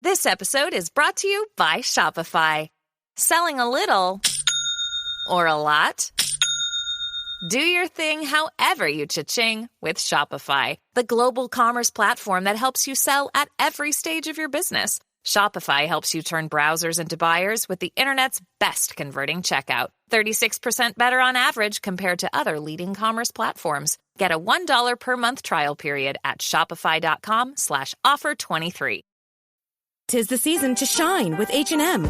This episode is brought to you by Shopify. Selling a little or a lot? Do your thing however you cha-ching with Shopify, the global commerce platform that helps you sell at every stage of your business. Shopify helps you turn browsers into buyers with the internet's best converting checkout. 36% better on average compared to other leading commerce platforms. Get a $1 per month trial period at shopify.com/offer23. 'Tis the season to shine with H&M.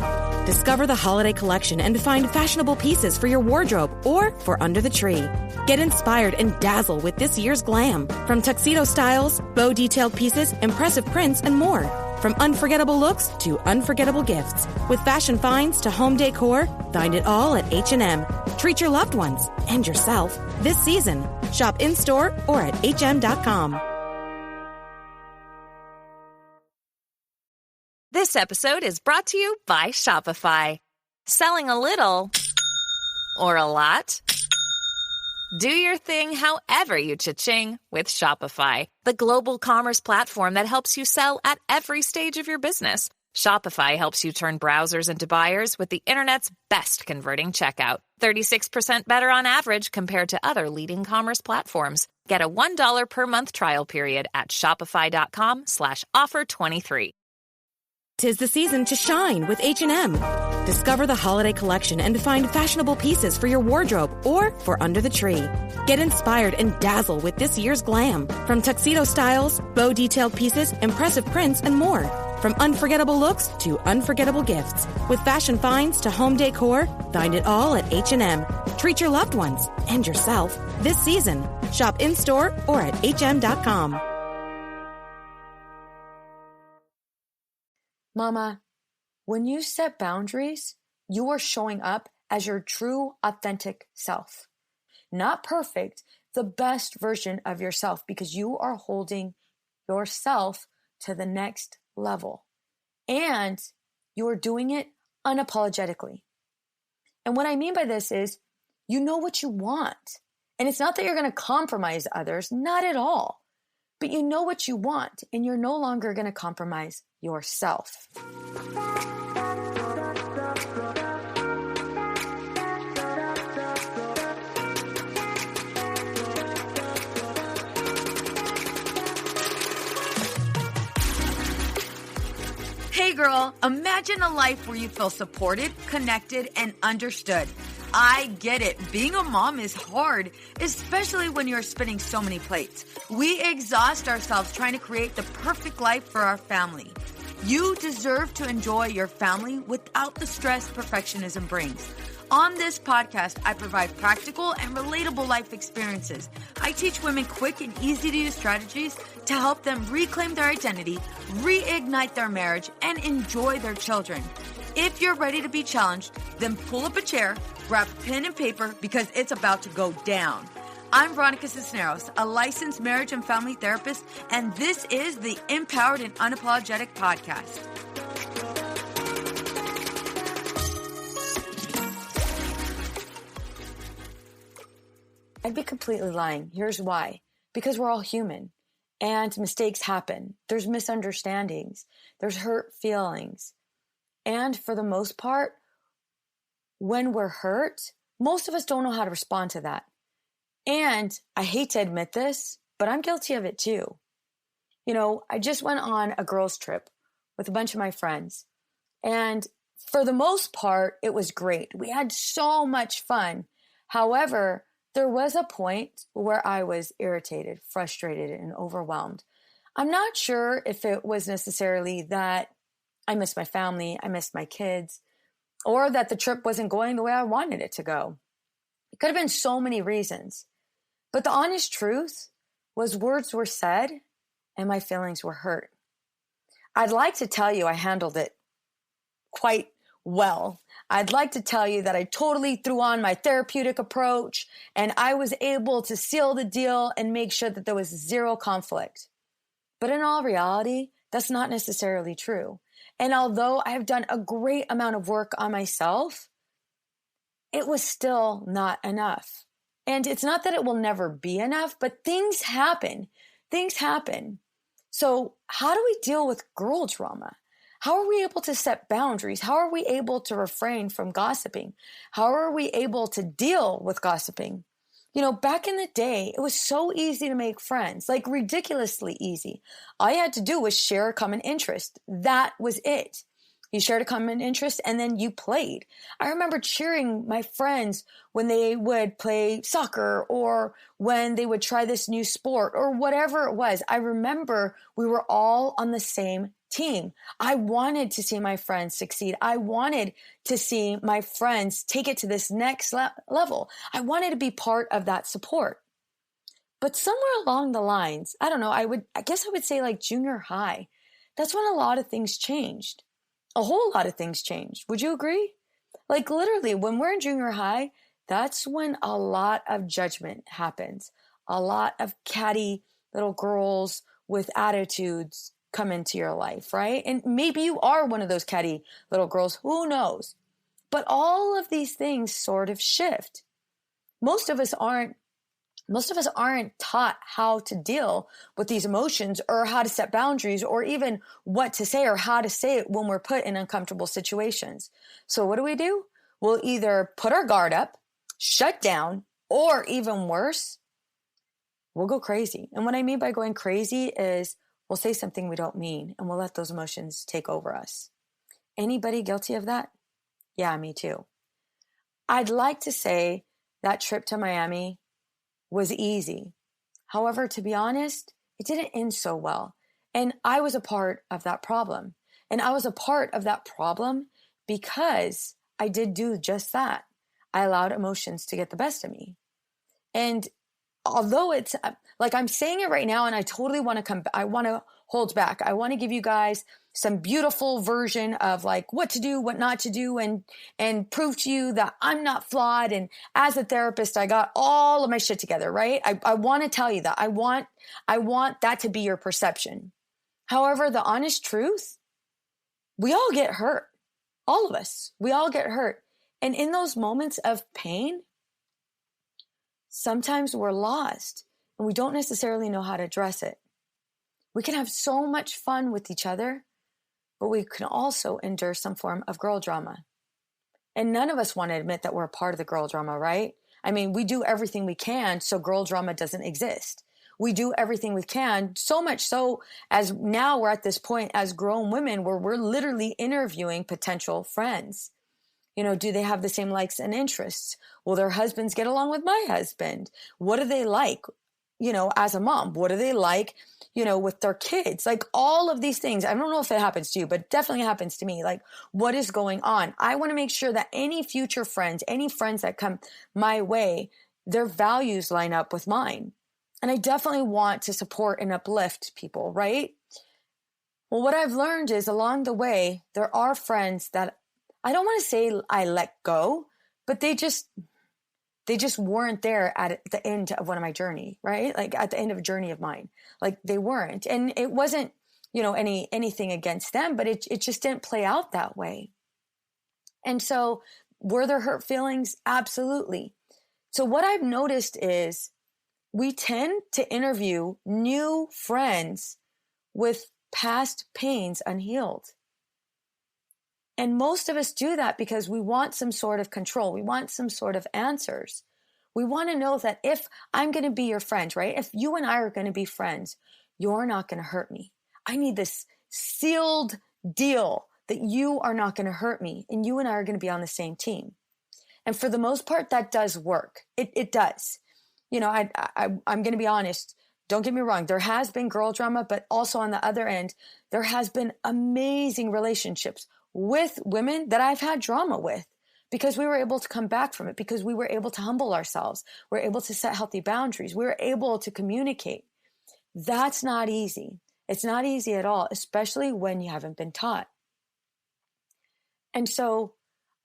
Discover the holiday collection and find fashionable pieces for your wardrobe or for under the tree. Get inspired and dazzle with this year's glam. From tuxedo styles, bow detailed pieces, impressive prints, and more. From unforgettable looks to unforgettable gifts. With fashion finds to home decor, find it all at H&M. Treat your loved ones and yourself this season. Shop in-store or at hm.com. This episode is brought to you by Shopify. Selling a little or a lot? Do your thing however you cha-ching with Shopify, the global commerce platform that helps you sell at every stage of your business. Shopify helps you turn browsers into buyers with the internet's best converting checkout. 36% better on average compared to other leading commerce platforms. Get a $1 per month trial period at shopify.com/offer23. 'Tis the season to shine with H&M. Discover the holiday collection and find fashionable pieces for your wardrobe or for under the tree. Get inspired and dazzle with this year's glam. From tuxedo styles, bow detailed pieces, impressive prints, and more. From unforgettable looks to unforgettable gifts. With fashion finds to home decor, find it all at H&M. Treat your loved ones and yourself this season. Shop in-store or at hm.com. Mama, when you set boundaries, you are showing up as your true, authentic self. Not perfect, the best version of yourself, because you are holding yourself to the next level. And you are doing it unapologetically. And what I mean by this is, you know what you want. And it's not that you're going to compromise others, not at all. But you know what you want, and you're no longer going to compromise yourself. Hey girl, imagine a life where you feel supported, connected, and understood. I get it. Being a mom is hard, especially when you're spinning so many plates. We exhaust ourselves trying to create the perfect life for our family. You deserve to enjoy your family without the stress perfectionism brings. On this podcast, I provide practical and relatable life experiences. I teach women quick and easy-to-use strategies to help them reclaim their identity, reignite their marriage, and enjoy their children. If you're ready to be challenged, then pull up a chair, grab pen and paper, because it's about to go down. I'm Veronica Cisneros, a licensed marriage and family therapist, and this is the Empowered and Unapologetic Podcast. I'd be completely lying. Here's why. Because we're all human, and mistakes happen. There's misunderstandings. There's hurt feelings. And for the most part, when we're hurt, most of us don't know how to respond to that. And I hate to admit this, but I'm guilty of it too. You know, I just went on a girls' trip with a bunch of my friends. And for the most part, it was great. We had so much fun. However, there was a point where I was irritated, frustrated, and overwhelmed. I'm not sure if it was necessarily that I missed my family, I missed my kids, or that the trip wasn't going the way I wanted it to go. It could have been so many reasons. But the honest truth was words were said and my feelings were hurt. I'd like to tell you I handled it quite well. I'd like to tell you that I totally threw on my therapeutic approach and I was able to seal the deal and make sure that there was zero conflict. But in all reality, that's not necessarily true. And although I have done a great amount of work on myself, it was still not enough. And it's not that it will never be enough, but things happen. Things happen. So how do we deal with girl trauma? How are we able to set boundaries? How are we able to refrain from gossiping? How are we able to deal with gossiping? Back in the day, it was so easy to make friends, like ridiculously easy. All you had to do was share a common interest. That was it. You shared a common interest and then you played. I remember cheering my friends when they would play soccer or when they would try this new sport or whatever it was. I remember we were all on the same team. I wanted to see my friends succeed. I wanted to see my friends take it to this next level. I wanted to be part of that support. But somewhere along the lines, I don't know, I guess I would say like junior high, that's when a lot of things changed. A whole lot of things changed. Would you agree? Like literally, when we're in junior high, that's when a lot of judgment happens. A lot of catty little girls with attitudes come into your life, right? And maybe you are one of those catty little girls, who knows? But all of these things sort of shift. Most of us aren't taught how to deal with these emotions or how to set boundaries or even what to say or how to say it when we're put in uncomfortable situations. So what do? We'll either put our guard up, shut down, or even worse, we'll go crazy. And what I mean by going crazy is we'll say something we don't mean and we'll let those emotions take over us. Anybody guilty of that? Yeah, me too. I'd like to say that trip to Miami was easy. However, to be honest, it didn't end so well. And I was a part of that problem. And I was a part of that problem because I did do just that. I allowed emotions to get the best of me. And although it's like I'm saying it right now and I totally want to I want to hold back. I want to give you guys some beautiful version of like what to do, what not to do, and prove to you that I'm not flawed. And as a therapist, I got all of my shit together, right? I want to tell you that. I want that to be your perception. However, the honest truth, we all get hurt. All of us, we all get hurt. And in those moments of pain, sometimes we're lost and we don't necessarily know how to address it. We can have so much fun with each other, but we can also endure some form of girl drama. And none of us want to admit that we're a part of the girl drama, right? I mean, we do everything we can so girl drama doesn't exist. We do everything we can, so much so as now we're at this point as grown women where we're literally interviewing potential friends. Do they have the same likes and interests? Will their husbands get along with my husband? What do they like, as a mom? What do they like, with their kids? Like all of these things. I don't know if it happens to you, but it definitely happens to me. Like what is going on? I want to make sure that any future friends, any friends that come my way, their values line up with mine. And I definitely want to support and uplift people, right? Well, what I've learned is along the way, there are friends that I don't want to say I let go, but they just weren't there at the end of one of my journey, right? Like at the end of a journey of mine, like they weren't. And it wasn't, anything against them, but it just didn't play out that way. And so were there hurt feelings? Absolutely. So what I've noticed is we tend to interview new friends with past pains unhealed. And most of us do that because we want some sort of control. We want some sort of answers. We want to know that if I'm going to be your friend, right? If you and I are going to be friends, you're not going to hurt me. I need this sealed deal that you are not going to hurt me and you and I are going to be on the same team. And for the most part, that does work. It does. I'm going to be honest. Don't get me wrong. There has been girl drama, but also on the other end, there has been amazing relationships with women that I've had drama with because we were able to come back from it, because we were able to humble ourselves. We're able to set healthy boundaries. We were able to communicate. That's not easy. It's not easy at all, especially when you haven't been taught. And so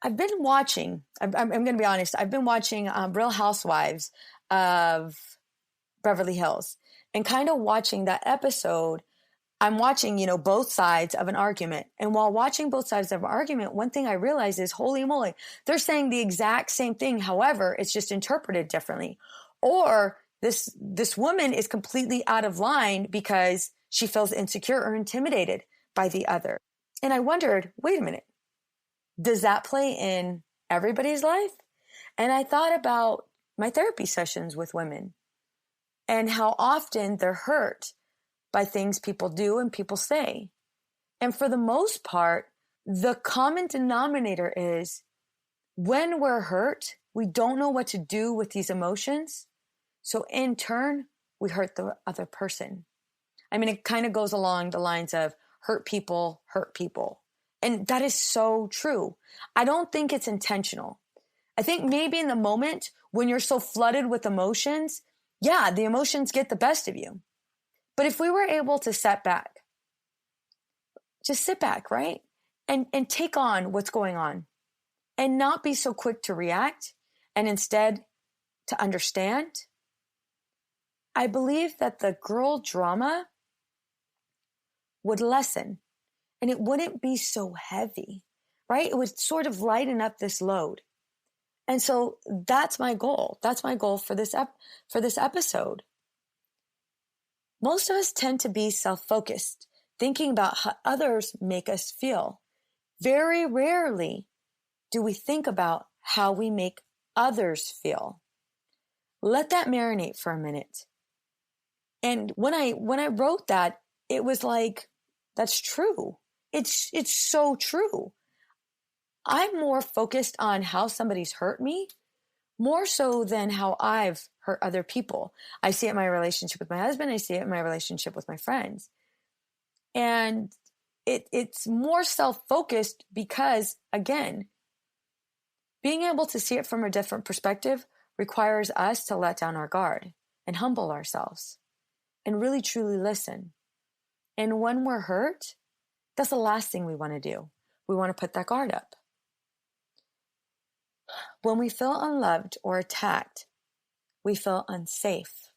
I've been watching, I'm going to be honest, I've been watching Real Housewives of Beverly Hills and kind of watching that episode. I'm watching, both sides of an argument. And while watching both sides of an argument, one thing I realized is, holy moly, they're saying the exact same thing. However, it's just interpreted differently. Or this woman is completely out of line because she feels insecure or intimidated by the other. And I wondered, wait a minute, does that play in everybody's life? And I thought about my therapy sessions with women and how often they're hurt by things people do and people say. And for the most part, the common denominator is when we're hurt, we don't know what to do with these emotions. So in turn, we hurt the other person. I mean, it kind of goes along the lines of hurt people hurt people. And that is so true. I don't think it's intentional. I think maybe in the moment when you're so flooded with emotions, yeah, the emotions get the best of you. But if we were able to set back, just sit back, right? And take on what's going on and not be so quick to react and instead to understand, I believe that the girl drama would lessen and it wouldn't be so heavy, right? It would sort of lighten up this load. And so that's my goal. That's my goal for this episode. Most of us tend to be self-focused, thinking about how others make us feel. Very rarely do we think about how we make others feel. Let that marinate for a minute. And when I wrote that, it was like, that's true. It's so true. I'm more focused on how somebody's hurt me, more so than how I've hurt other people. I see it in my relationship with my husband. I see it in my relationship with my friends. And it's more self-focused because, again, being able to see it from a different perspective requires us to let down our guard and humble ourselves and really truly listen. And when we're hurt, that's the last thing we want to do. We want to put that guard up. When we feel unloved or attacked, we feel unsafe.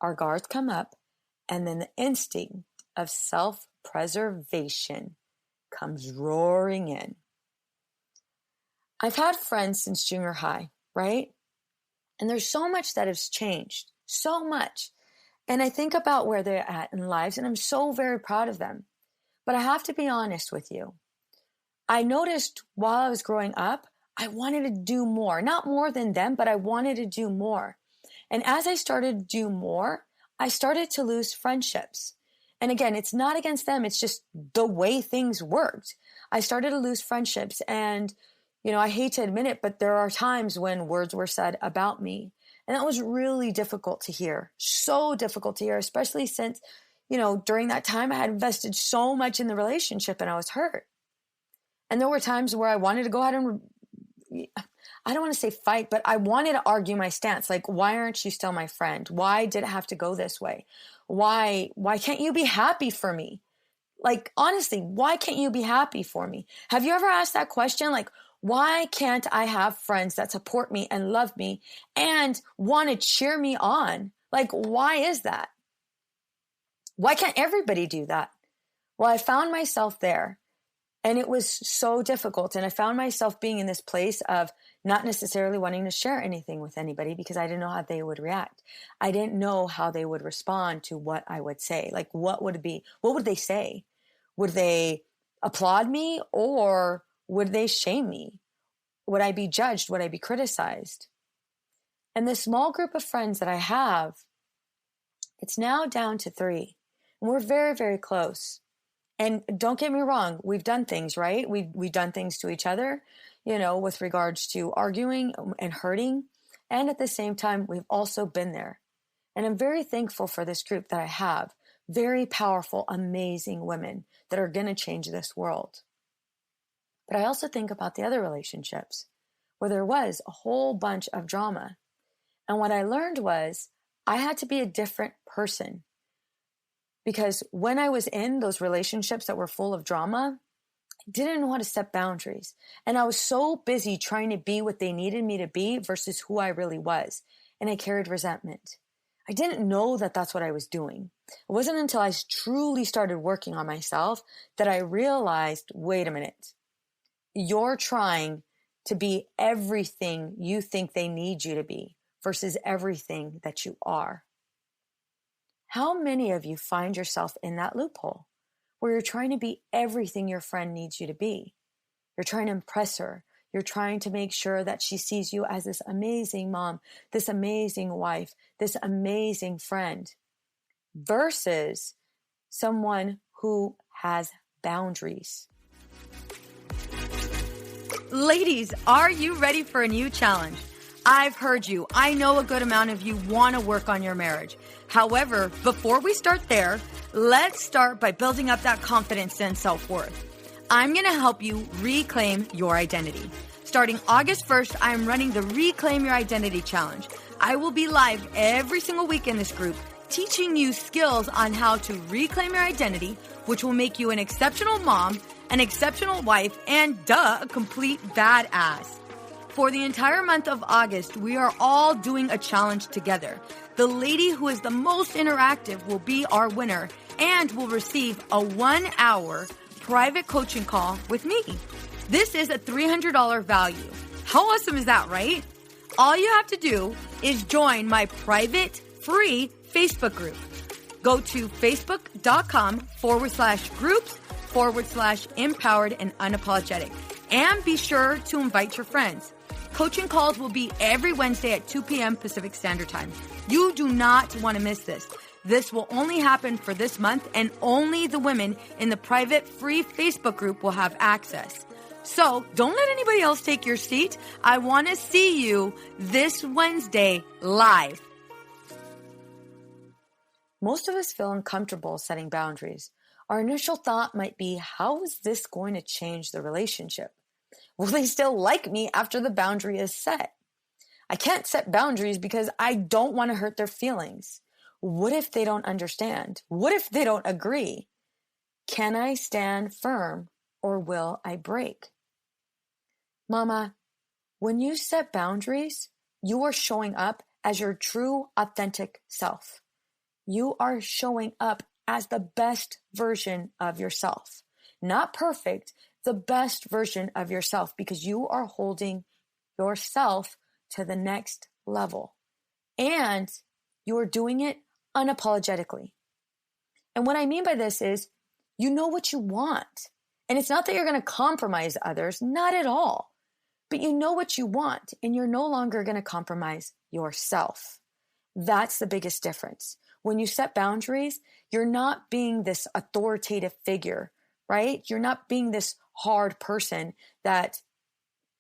Our guards come up, and then the instinct of self-preservation comes roaring in. I've had friends since junior high, right? And there's so much that has changed, so much. And I think about where they're at in lives, and I'm so very proud of them. But I have to be honest with you. I noticed while I was growing up, I wanted to do more, not more than them, but I wanted to do more. And as I started to do more, I started to lose friendships. And again, it's not against them. It's just the way things worked. I started to lose friendships. And, I hate to admit it, but there are times when words were said about me. And that was really difficult to hear. So difficult to hear, especially since, during that time I had invested so much in the relationship and I was hurt. And there were times where I wanted to go ahead and I don't want to say fight, but I wanted to argue my stance. Like, why aren't you still my friend? Why did it have to go this way? Why can't you be happy for me? Like, honestly, why can't you be happy for me? Have you ever asked that question? Like, why can't I have friends that support me and love me and want to cheer me on? Like, why is that? Why can't everybody do that? Well, I found myself there. And it was so difficult. And I found myself being in this place of not necessarily wanting to share anything with anybody because I didn't know how they would react. I didn't know how they would respond to what I would say. Like, what would they say? Would they applaud me or would they shame me? Would I be judged? Would I be criticized? And this small group of friends that I have, it's now down to 3. And we're very, very close. And don't get me wrong, we've done things, right? We've done things to each other, with regards to arguing and hurting. And at the same time, we've also been there. And I'm very thankful for this group that I have. Very powerful, amazing women that are going to change this world. But I also think about the other relationships where there was a whole bunch of drama. And what I learned was I had to be a different person. Because when I was in those relationships that were full of drama, I didn't know how to set boundaries. And I was so busy trying to be what they needed me to be versus who I really was. And I carried resentment. I didn't know that that's what I was doing. It wasn't until I truly started working on myself that I realized, wait a minute, you're trying to be everything you think they need you to be versus everything that you are. How many of you find yourself in that loophole where you're trying to be everything your friend needs you to be. You're trying to impress her. You're trying to make sure that she sees you as this amazing mom, this amazing wife, this amazing friend, versus someone who has boundaries. Ladies, are you ready for a new challenge? I've heard you. I know a good amount of you want to work on your marriage. However, before we start there, let's start by building up that confidence and self-worth. I'm going to help you reclaim your identity. Starting August 1st, I'm running the Reclaim Your Identity Challenge. I will be live every single week in this group, teaching you skills on how to reclaim your identity, which will make you an exceptional mom, an exceptional wife, and a complete badass. For the entire month of August, we are all doing a challenge together. The lady who is the most interactive will be our winner and will receive a 1-hour private coaching call with me. This is a $300 value. How awesome is that, right? All you have to do is join my private free Facebook group. Go to facebook.com/groups/empowered and unapologetic. And be sure to invite your friends. Coaching calls will be every Wednesday at 2 p.m. Pacific Standard Time. You do not want to miss this. This will only happen for this month, and only the women in the private free Facebook group will have access. So don't let anybody else take your seat. I want to see you this Wednesday live. Most of us feel uncomfortable setting boundaries. Our initial thought might be, how is this going to change the relationship? Will they still like me after the boundary is set? I can't set boundaries because I don't want to hurt their feelings. What if they don't understand? What if they don't agree? Can I stand firm or will I break? Mama, when you set boundaries, you are showing up as your true, authentic self. You are showing up as the best version of yourself. Not perfect, the best version of yourself, because you are holding yourself to the next level. And you are doing it unapologetically. And what I mean by this is, you know what you want. And it's not that you're going to compromise others, not at all. But you know what you want, and you're no longer going to compromise yourself. That's the biggest difference. When you set boundaries, you're not being this authoritative figure, right? You're not being this hard person that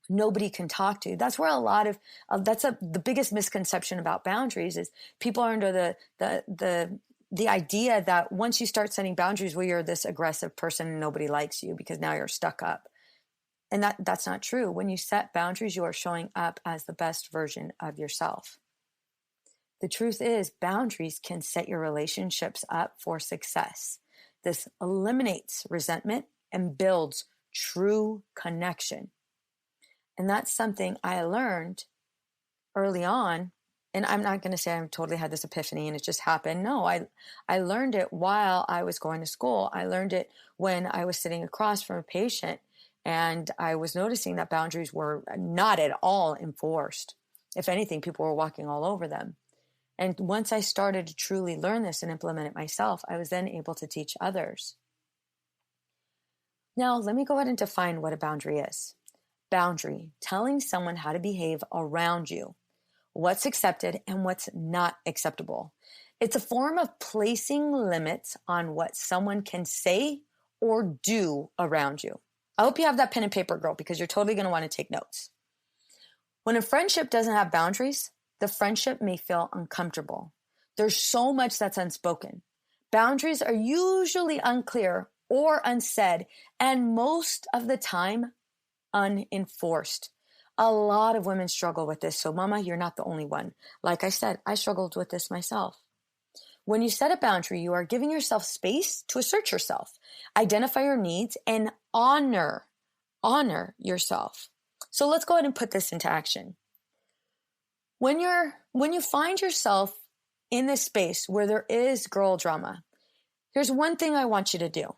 nobody can talk to. That's where a lot of the biggest misconception about boundaries is people are under the idea that once you start setting boundaries, well, you're this aggressive person and nobody likes you because now you're stuck up. And that's not true. When you set boundaries, you are showing up as the best version of yourself. The truth is, boundaries can set your relationships up for success. This eliminates resentment and builds true connection. And that's something I learned early on. And I'm not going to say I totally had this epiphany and it just happened. No, I learned it while I was going to school. I learned it when I was sitting across from a patient and I was noticing that boundaries were not at all enforced. If anything, people were walking all over them. And once I started to truly learn this and implement it myself, I was then able to teach others. Now, let me go ahead and define what a boundary is. Boundary, telling someone how to behave around you, what's accepted and what's not acceptable. It's a form of placing limits on what someone can say or do around you. I hope you have that pen and paper, girl, because you're totally going to want to take notes. When a friendship doesn't have boundaries, the friendship may feel uncomfortable. There's so much that's unspoken. Boundaries are usually unclear or unsaid, and most of the time, unenforced. A lot of women struggle with this. So mama, you're not the only one. Like I said, I struggled with this myself. When you set a boundary, you are giving yourself space to assert yourself, identify your needs, and honor yourself. So let's go ahead and put this into action. When you find yourself in this space where there is girl drama, here's one thing I want you to do.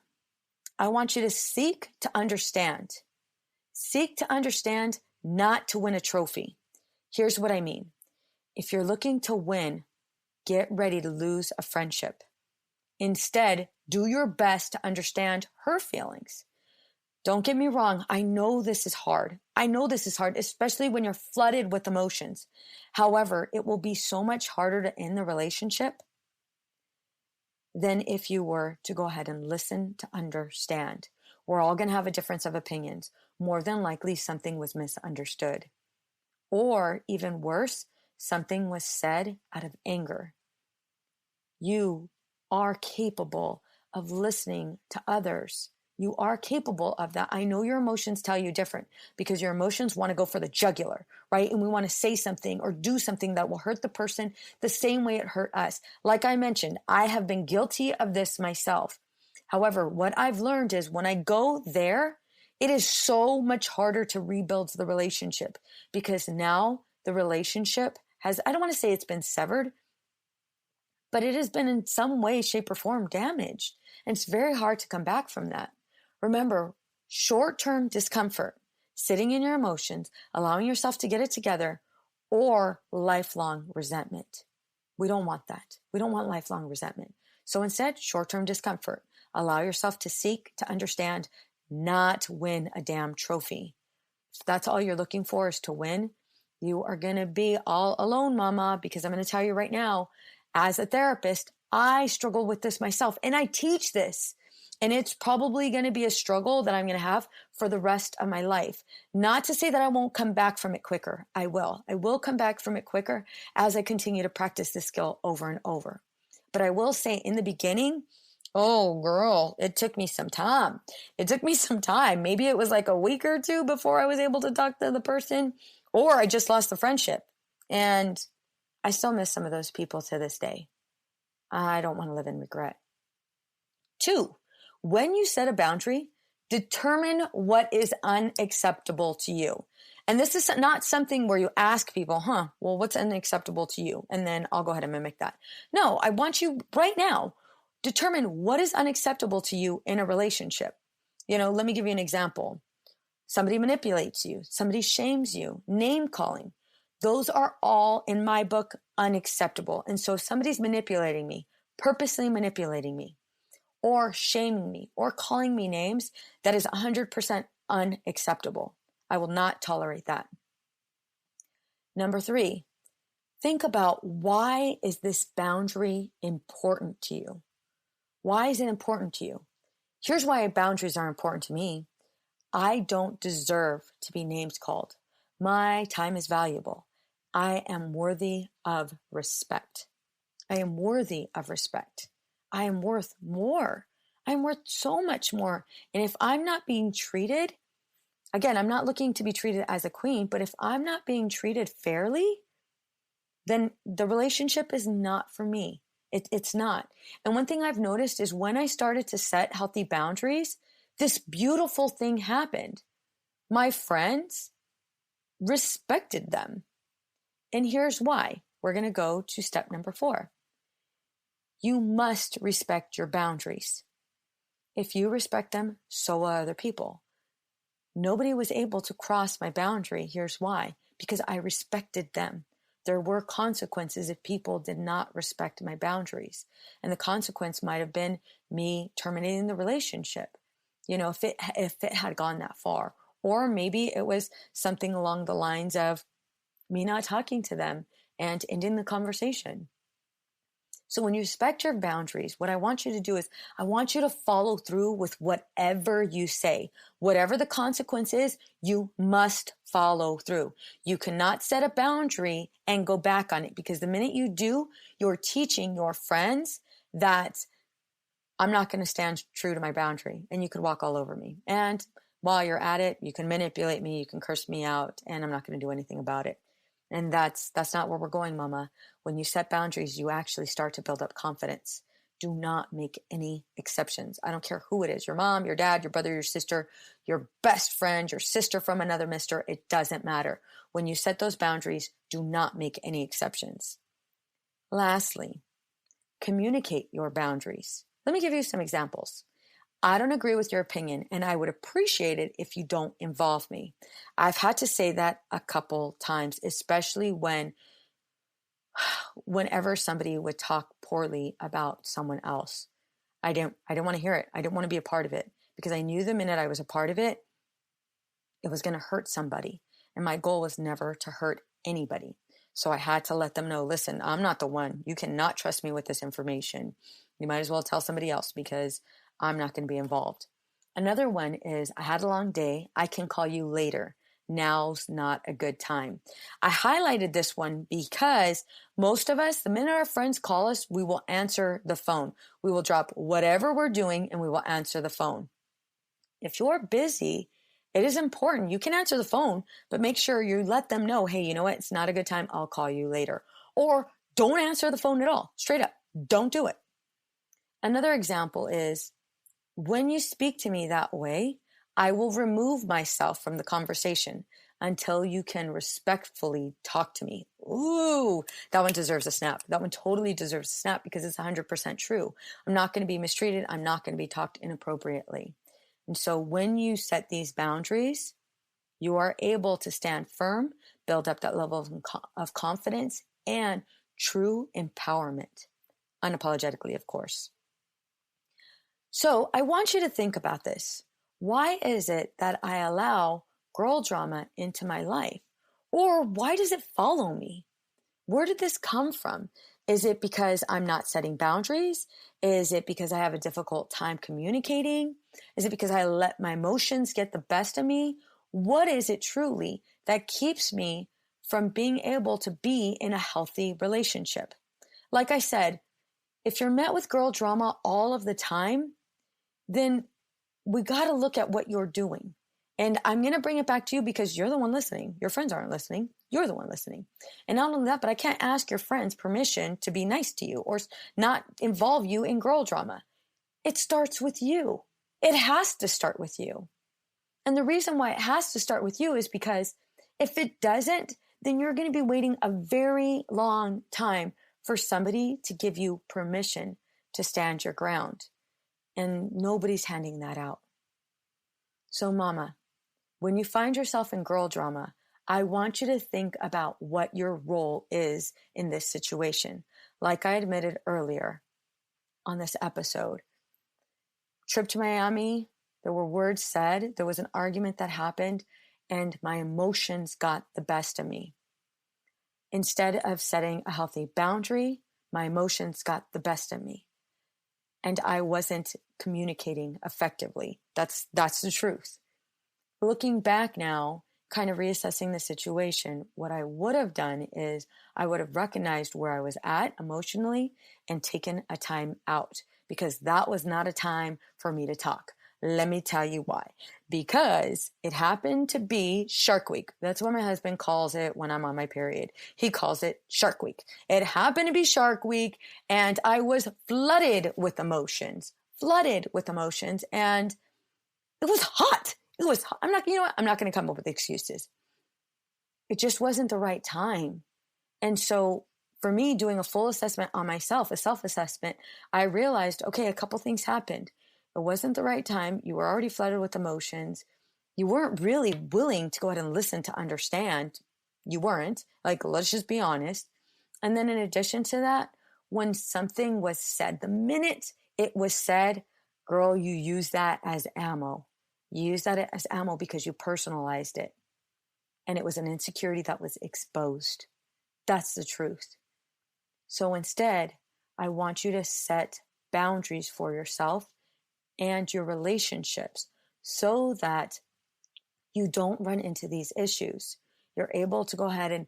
I want you to seek to understand. Seek to understand, not to win a trophy. Here's what I mean. If you're looking to win, get ready to lose a friendship. Instead, Do your best to understand her feelings. Don't get me wrong. I know this is hard. I know this is hard, especially when you're flooded with emotions. However, it will be so much harder to end the relationship than if you were to go ahead and listen to understand. We're all going to have a difference of opinions. More than likely, something was misunderstood. Or even worse, something was said out of anger. You are capable of listening to others. You are capable of that. I know your emotions tell you different because your emotions want to go for the jugular, right? And we want to say something or do something that will hurt the person the same way it hurt us. Like I mentioned, I have been guilty of this myself. However, what I've learned is when I go there, it is so much harder to rebuild the relationship because now the relationship has, I don't want to say it's been severed, but it has been in some way, shape, or form damaged. And it's very hard to come back from that. Remember, short-term discomfort, sitting in your emotions, allowing yourself to get it together, or lifelong resentment. We don't want that. We don't want lifelong resentment. So instead, short-term discomfort. Allow yourself to seek, to understand, not win a damn trophy. If that's all you're looking for is to win, you are going to be all alone, mama, because I'm going to tell you right now, as a therapist, I struggle with this myself and I teach this. And it's probably going to be a struggle that I'm going to have for the rest of my life. Not to say that I won't come back from it quicker. I will. I will come back from it quicker as I continue to practice this skill over and over. But I will say in the beginning, oh girl, it took me some time. It took me some time. Maybe it was like a week or two before I was able to talk to the person, or I just lost the friendship. And I still miss some of those people to this day. I don't want to live in regret. 2, when you set a boundary, determine what is unacceptable to you. And this is not something where you ask people, well, what's unacceptable to you? And then I'll go ahead and mimic that. No, I want you right now, determine what is unacceptable to you in a relationship. Let me give you an example. Somebody manipulates you. Somebody shames you. Name calling. Those are all, in my book, unacceptable. And so if somebody's manipulating me, purposely manipulating me, or shaming me, or calling me names, that is 100% unacceptable. I will not tolerate that. Number 3, think about why is this boundary important to you? Why is it important to you? Here's why boundaries are important to me. I don't deserve to be names called. My time is valuable. I am worthy of respect. I am worthy of respect. I am worth more. I'm worth so much more. And if I'm not being treated, again, I'm not looking to be treated as a queen, but if I'm not being treated fairly, then the relationship is not for me. It's not. And one thing I've noticed is when I started to set healthy boundaries, this beautiful thing happened. My friends respected them. And here's why. We're going to go to step number 4. You must respect your boundaries. If you respect them, so will other people. Nobody was able to cross my boundary. Here's why. Because I respected them. There were consequences if people did not respect my boundaries. And the consequence might have been me terminating the relationship, if it had gone that far. Or maybe it was something along the lines of me not talking to them and ending the conversation. So when you respect your boundaries, what I want you to do is I want you to follow through with whatever you say. Whatever the consequence is, you must follow through. You cannot set a boundary and go back on it, because the minute you do, you're teaching your friends that I'm not going to stand true to my boundary and you could walk all over me. And while you're at it, you can manipulate me, you can curse me out, and I'm not going to do anything about it. And that's not where we're going, mama. When you set boundaries, you actually start to build up confidence. Do not make any exceptions. I don't care who it is, your mom, your dad, your brother, your sister, your best friend, your sister from another mister. It doesn't matter. When you set those boundaries, do not make any exceptions. Lastly, communicate your boundaries. Let me give you some examples. I don't agree with your opinion, and I would appreciate it if you don't involve me. I've had to say that a couple times, especially whenever somebody would talk poorly about someone else. I didn't want to hear it. I didn't want to be a part of it, because I knew the minute I was a part of it, it was going to hurt somebody. And my goal was never to hurt anybody. So I had to let them know, listen, I'm not the one. You cannot trust me with this information. You might as well tell somebody else, because I'm not going to be involved. Another one is, I had a long day. I can call you later. Now's not a good time. I highlighted this one because most of us, the minute our friends call us, we will answer the phone. We will drop whatever we're doing and we will answer the phone. If you're busy, it is important. You can answer the phone, but make sure you let them know, hey, you know what? It's not a good time. I'll call you later. Or don't answer the phone at all. Straight up. Don't do it. Another example is, when you speak to me that way, I will remove myself from the conversation until you can respectfully talk to me. Ooh, that one deserves a snap. That one totally deserves a snap, because it's 100% true. I'm not going to be mistreated. I'm not going to be talked inappropriately. And so when you set these boundaries, you are able to stand firm, build up that level of confidence and true empowerment, unapologetically, of course. So I want you to think about this. Why is it that I allow girl drama into my life? Or why does it follow me? Where did this come from? Is it because I'm not setting boundaries? Is it because I have a difficult time communicating? Is it because I let my emotions get the best of me? What is it truly that keeps me from being able to be in a healthy relationship? Like I said, if you're met with girl drama all of the time, then we got to look at what you're doing. And I'm going to bring it back to you, because you're the one listening. Your friends aren't listening. You're the one listening. And not only that, but I can't ask your friends permission to be nice to you or not involve you in girl drama. It starts with you. It has to start with you. And the reason why it has to start with you is because if it doesn't, then you're going to be waiting a very long time for somebody to give you permission to stand your ground. And nobody's handing that out. So mama, when you find yourself in girl drama, I want you to think about what your role is in this situation. Like I admitted earlier on this episode, trip to Miami, there were words said, there was an argument that happened, and my emotions got the best of me. Instead of setting a healthy boundary, my emotions got the best of me. And I wasn't communicating effectively. That's the truth. Looking back now, kind of reassessing the situation, what I would have done is I would have recognized where I was at emotionally and taken a time out, because that was not a time for me to talk. Let me tell you why. Because it happened to be Shark Week. That's what my husband calls it when I'm on my period. He calls it Shark Week. It happened to be Shark Week, and I was flooded with emotions, and it was hot. I'm not going to come up with excuses. It just wasn't the right time. And so for me, doing a full assessment on myself, a self-assessment, I realized, okay, a couple things happened. It wasn't the right time. You were already flooded with emotions. You weren't really willing to go ahead and listen to understand. You weren't. Like, let's just be honest. And then in addition to that, when something was said, the minute it was said, girl, you use that as ammo. You use that as ammo because you personalized it. And it was an insecurity that was exposed. That's the truth. So instead, I want you to set boundaries for yourself and your relationships so that you don't run into these issues. You're able to go ahead and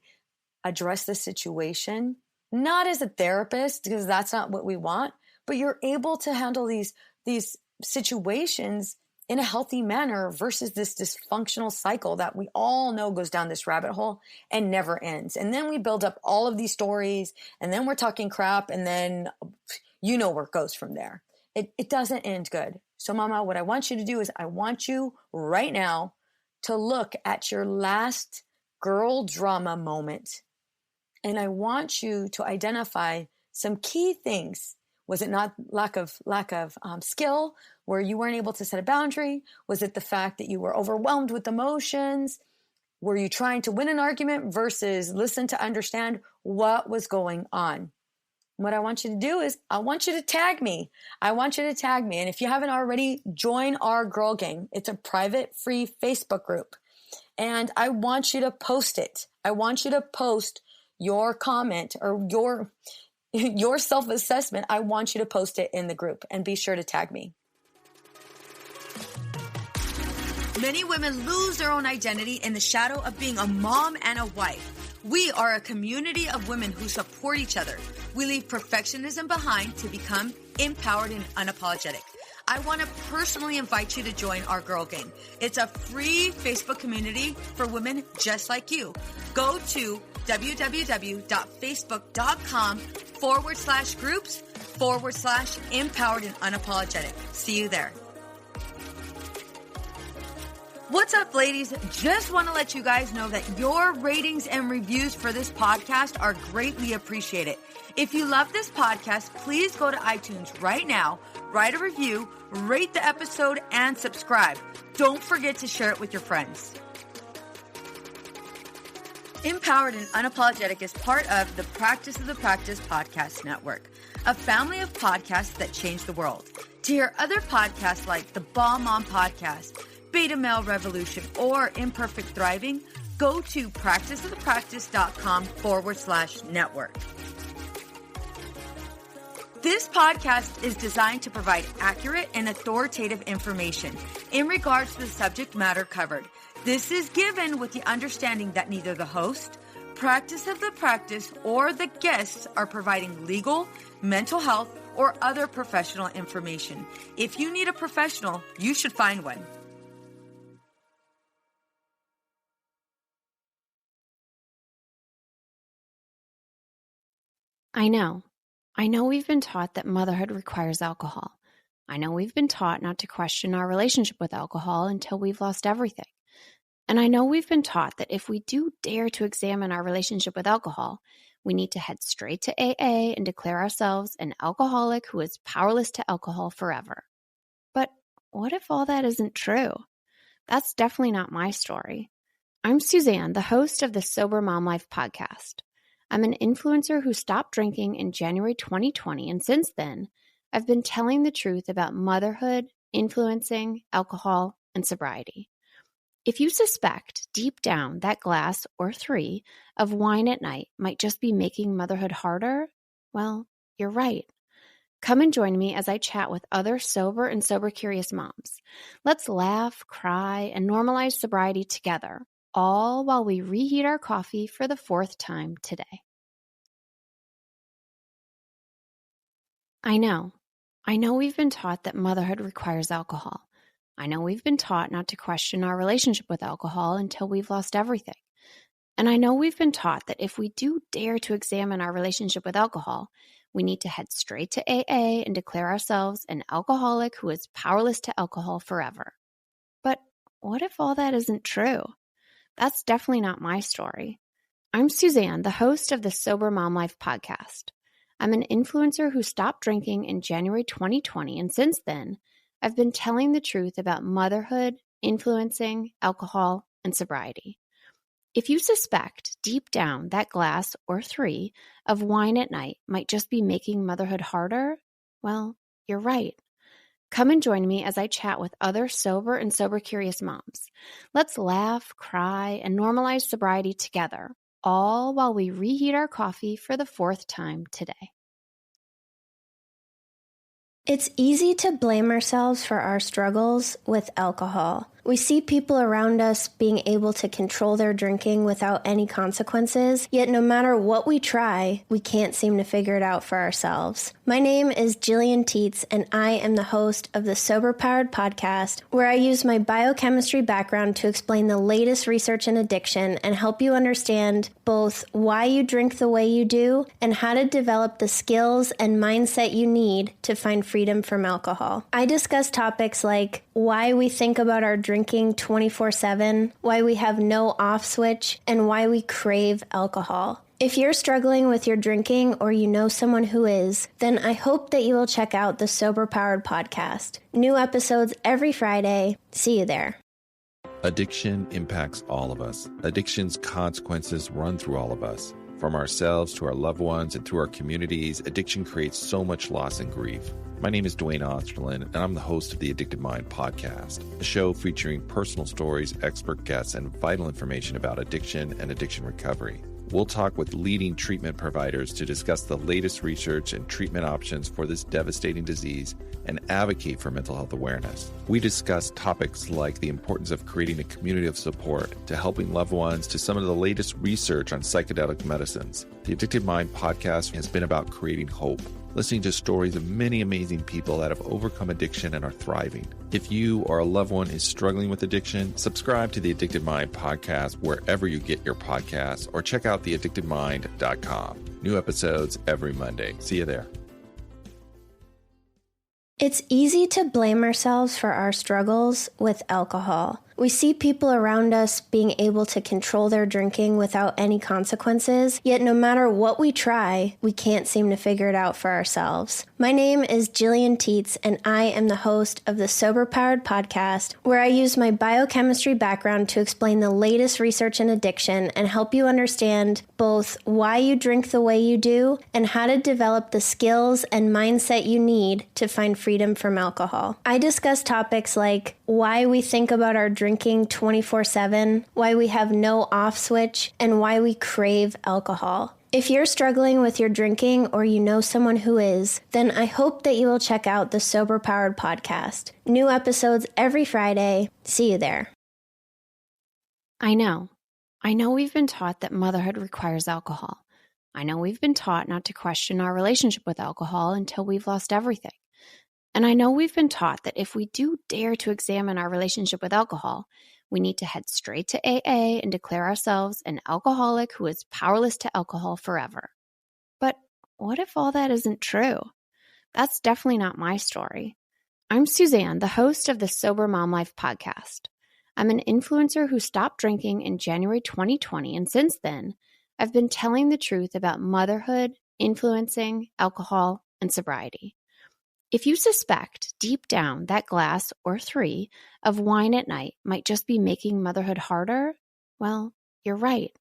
address the situation, not as a therapist, because that's not what we want, but you're able to handle these situations in a healthy manner versus this dysfunctional cycle that we all know goes down this rabbit hole and never ends. And then we build up all of these stories, and then we're talking crap, and then you know where it goes from there. It doesn't end good. So mama, what I want you to do is I want you right now to look at your last girl drama moment. And I want you to identify some key things. Was it not lack of skill where you weren't able to set a boundary? Was it the fact that you were overwhelmed with emotions? Were you trying to win an argument versus listen to understand what was going on? what I want you to do is I want you to tag me. I want you to tag me. And if you haven't already, join our Girl Gang. It's a private, free Facebook group. And I want you to post it. I want you to post your comment or your self-assessment. I want you to post it in the group and be sure to tag me. Many women lose their own identity in the shadow of being a mom and a wife. We are a community of women who support each other. We leave perfectionism behind to become empowered and unapologetic. I want to personally invite you to join our Girl Gang. It's a free Facebook community for women just like you. Go to www.facebook.com/groups/empowered and unapologetic. See you there. What's up, ladies? Just want to let you guys know that your ratings and reviews for this podcast are greatly appreciated. If you love this podcast, please go to iTunes right now, write a review, rate the episode, and subscribe. Don't forget to share it with your friends. Empowered and Unapologetic is part of the Practice of the Practice podcast network, a family of podcasts that change the world. To hear other podcasts like the Bomb Mom Podcast, Beta Male Revolution, or Imperfect Thriving, go to practiceofthepractice.com/network. This podcast is designed to provide accurate and authoritative information in regards to the subject matter covered. This is given with the understanding that neither the host, Practice of the Practice, or the guests are providing legal, mental health, or other professional information. If you need a professional, you should find one. I know we've been taught that motherhood requires alcohol. I know we've been taught not to question our relationship with alcohol until we've lost everything. And I know we've been taught that if we do dare to examine our relationship with alcohol, we need to head straight to AA and declare ourselves an alcoholic who is powerless to alcohol forever. But what if all that isn't true? That's definitely not my story. I'm Suzanne, the host of the Sober Mom Life podcast. I'm an influencer who stopped drinking in January 2020, and since then, I've been telling the truth about motherhood, influencing, alcohol, and sobriety. If you suspect deep down that glass or 3 of wine at night might just be making motherhood harder, well, you're right. Come and join me as I chat with other sober and sober-curious moms. Let's laugh, cry, and normalize sobriety together, all while we reheat our coffee for the 4th time today. I know we've been taught that motherhood requires alcohol. I know we've been taught not to question our relationship with alcohol until we've lost everything. And I know we've been taught that if we do dare to examine our relationship with alcohol, we need to head straight to AA and declare ourselves an alcoholic who is powerless to alcohol forever. But what if all that isn't true? That's definitely not my story. I'm Suzanne, the host of the Sober Mom Life podcast. I'm an influencer who stopped drinking in January 2020, and since then, I've been telling the truth about motherhood, influencing, alcohol, and sobriety. If you suspect deep down that glass or 3 of wine at night might just be making motherhood harder, well, you're right. Come and join me as I chat with other sober and sober-curious moms. Let's laugh, cry, and normalize sobriety together, all while we reheat our coffee for the 4th time today. It's easy to blame ourselves for our struggles with alcohol. We see people around us being able to control their drinking without any consequences, yet no matter what we try, we can't seem to figure it out for ourselves. My name is Jillian Teets, and I am the host of the Sober Powered podcast, where I use my biochemistry background to explain the latest research in addiction and help you understand both why you drink the way you do and how to develop the skills and mindset you need to find freedom from alcohol. I discuss topics like why we think about our drinking 24/7, why we have no off switch, and why we crave alcohol. If you're struggling with your drinking or you know someone who is, then I hope that you will check out the Sober Powered podcast. New episodes every Friday. See you there. Addiction impacts all of us. Addiction's consequences run through all of us. From ourselves to our loved ones and through our communities, addiction creates so much loss and grief. My name is Dwayne Osterlin, and I'm the host of the Addicted Mind podcast, a show featuring personal stories, expert guests, and vital information about addiction and addiction recovery. We'll talk with leading treatment providers to discuss the latest research and treatment options for this devastating disease and advocate for mental health awareness. We discuss topics like the importance of creating a community of support, to helping loved ones, to some of the latest research on psychedelic medicines. The Addicted Mind podcast has been about creating hope, listening to stories of many amazing people that have overcome addiction and are thriving. If you or a loved one is struggling with addiction, subscribe to the Addicted Mind podcast wherever you get your podcasts, or check out theaddictedmind.com. New episodes every Monday. See you there. It's easy to blame ourselves for our struggles with alcohol. We see people around us being able to control their drinking without any consequences, yet no matter what we try, we can't seem to figure it out for ourselves. My name is Jillian Teets, and I am the host of the Sober Powered podcast, where I use my biochemistry background to explain the latest research in addiction and help you understand both why you drink the way you do and how to develop the skills and mindset you need to find freedom from alcohol. I discuss topics like why we think about our drinking 24/7, why we have no off switch, and why we crave alcohol. If you're struggling with your drinking or you know someone who is, then I hope that you will check out the Sober Powered podcast. New episodes every Friday. See you there. I know we've been taught that motherhood requires alcohol. I know we've been taught not to question our relationship with alcohol until we've lost everything. And I know we've been taught that if we do dare to examine our relationship with alcohol, we need to head straight to AA and declare ourselves an alcoholic who is powerless to alcohol forever. But what if all that isn't true? That's definitely not my story. I'm Suzanne, the host of the Sober Mom Life podcast. I'm an influencer who stopped drinking in January 2020, and since then, I've been telling the truth about motherhood, influencing, alcohol, and sobriety. If you suspect deep down that glass or 3 of wine at night might just be making motherhood harder, well, you're right.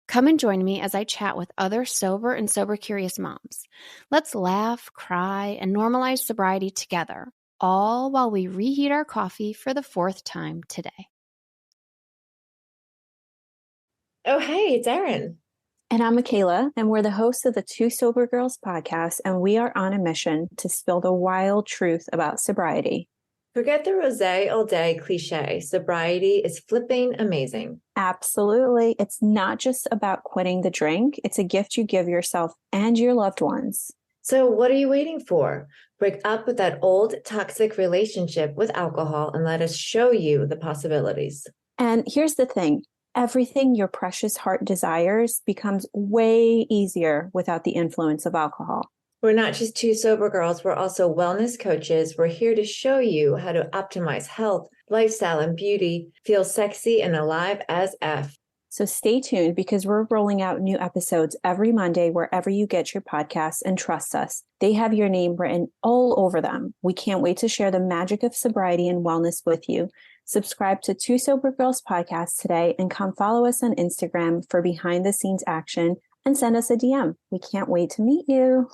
Come and join me as I chat with other sober and sober-curious moms. Let's laugh, cry, and normalize sobriety together, all while we reheat our coffee for the 4th time today. Oh, hey, it's Erin. And I'm Michaela, and we're the hosts of the Two Sober Girls podcast, and we are on a mission to spill the wild truth about sobriety. Forget the rosé all day cliche. Sobriety is flipping amazing. Absolutely. It's not just about quitting the drink. It's a gift you give yourself and your loved ones. So what are you waiting for? Break up with that old toxic relationship with alcohol and let us show you the possibilities. And here's the thing. Everything your precious heart desires becomes way easier without the influence of alcohol. We're not just two sober girls. We're also wellness coaches. We're here to show you how to optimize health, lifestyle, and beauty, feel sexy and alive as F. So stay tuned because we're rolling out new episodes every Monday wherever you get your podcasts, and trust us, they have your name written all over them. We can't wait to share the magic of sobriety and wellness with you. Subscribe to Two Sober Girls podcast today and come follow us on Instagram for behind the scenes action and send us a DM. We can't wait to meet you.